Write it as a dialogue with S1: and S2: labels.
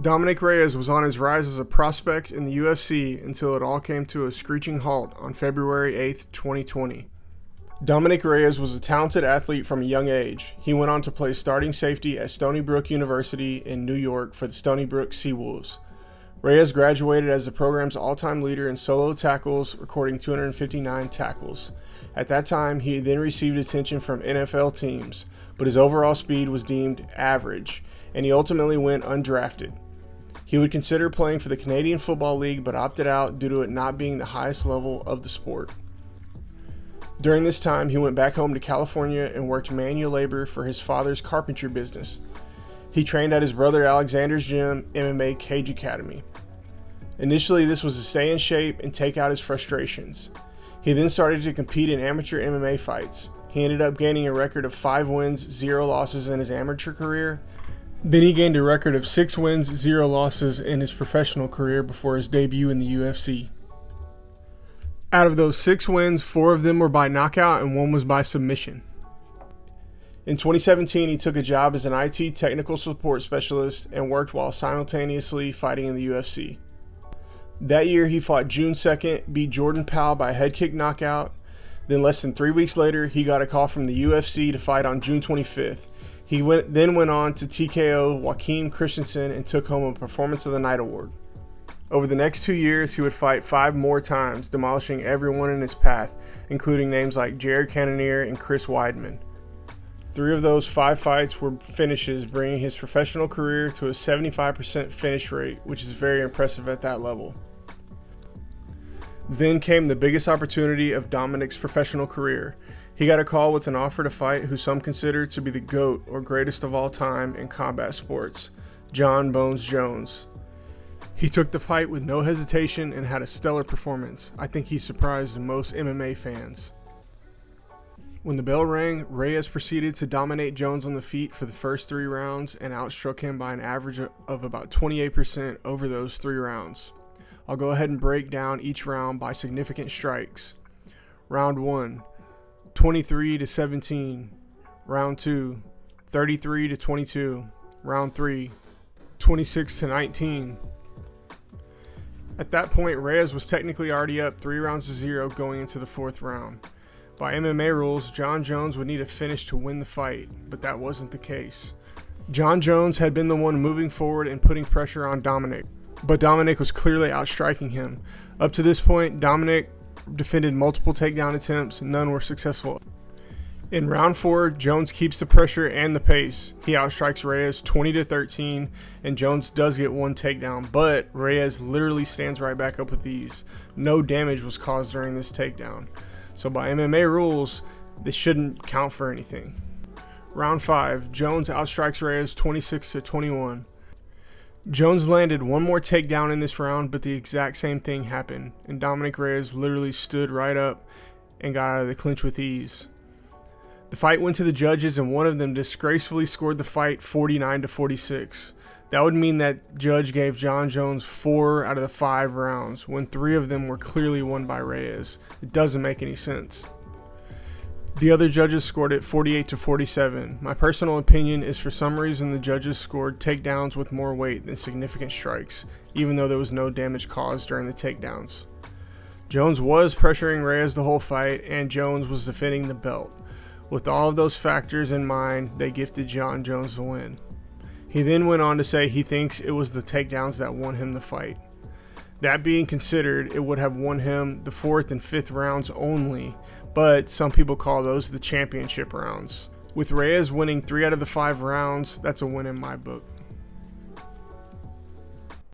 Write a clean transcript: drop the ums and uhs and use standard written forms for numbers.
S1: Dominick Reyes was on his rise as a prospect in the UFC until it all came to a screeching halt on February 8, 2020. Dominick Reyes was a talented athlete from a young age. He went on to play starting safety at Stony Brook University in New York for the Stony Brook Seawolves. Reyes graduated as the program's all-time leader in solo tackles, recording 259 tackles. At that time, he then received attention from NFL teams, but his overall speed was deemed average, and he ultimately went undrafted. He would consider playing for the Canadian Football League, but opted out due to it not being the highest level of the sport. During this time, he went back home to California and worked manual labor for his father's carpentry business. He trained at his brother Alexander's gym, MMA Cage Academy. Initially, this was to stay in shape and take out his frustrations. He then started to compete in amateur MMA fights. He ended up gaining a record of 5 wins, 0 losses in his amateur career. Then he gained a record of 6 wins, 0 losses in his professional career before his debut in the UFC. Out of those 6 wins, 4 of them were by knockout and 1 was by submission. In 2017, he took a job as an IT technical support specialist and worked while simultaneously fighting in the UFC. That year, he fought June 2nd, beat Jordan Powell by a head kick knockout. Then less than 3 weeks later, he got a call from the UFC to fight on June 25th. He then went on to TKO Joaquin Christensen and took home a Performance of the Night award. Over the next 2 years, he would fight 5 more times, demolishing everyone in his path, including names like Jared Cannonier and Chris Weidman. 3 of those 5 fights were finishes, bringing his professional career to a 75% finish rate, which is very impressive at that level. Then came the biggest opportunity of Dominick's professional career. He got a call with an offer to fight who some consider to be the GOAT or greatest of all time in combat sports, Jon Jones. He took the fight with no hesitation and had a stellar performance. I think he surprised most MMA fans. When the bell rang, Reyes proceeded to dominate Jones on the feet for the first 3 rounds and outstruck him by an average of about 28% over those 3 rounds. I'll go ahead and break down each round by significant strikes. Round 1, 23-17. Round 2, 33-22. Round 3, 26-19. At that point, Reyes was technically already up 3 rounds to 0 going into the 4th round. By MMA rules, Jon Jones would need a finish to win the fight, but that wasn't the case. Jon Jones had been the one moving forward and putting pressure on Dominick, but Dominick was clearly outstriking him. Up to this point, Dominick defended multiple takedown attempts, none were successful. In round 4, Jones keeps the pressure and the pace. He outstrikes Reyes 20-13, and Jones does get 1 takedown, but Reyes literally stands right back up with ease. No damage was caused during this takedown. So by MMA rules, this shouldn't count for anything. Round 5, Jones outstrikes Reyes 26-21. Jones landed 1 more takedown in this round, but the exact same thing happened, and Dominick Reyes literally stood right up and got out of the clinch with ease. The fight went to the judges, and one of them disgracefully scored the fight 49-46. That would mean that judge gave Jon Jones 4 out of the 5 rounds, when 3 of them were clearly won by Reyes. It doesn't make any sense. The other judges scored it 48-47. My personal opinion is for some reason the judges scored takedowns with more weight than significant strikes, even though there was no damage caused during the takedowns. Jones was pressuring Reyes the whole fight, and Jones was defending the belt. With all of those factors in mind, they gifted Jon Jones the win. He then went on to say he thinks it was the takedowns that won him the fight. That being considered, it would have won him the 4th and 5th rounds only, but some people call those the championship rounds. With Reyes winning 3 out of the 5 rounds, that's a win in my book.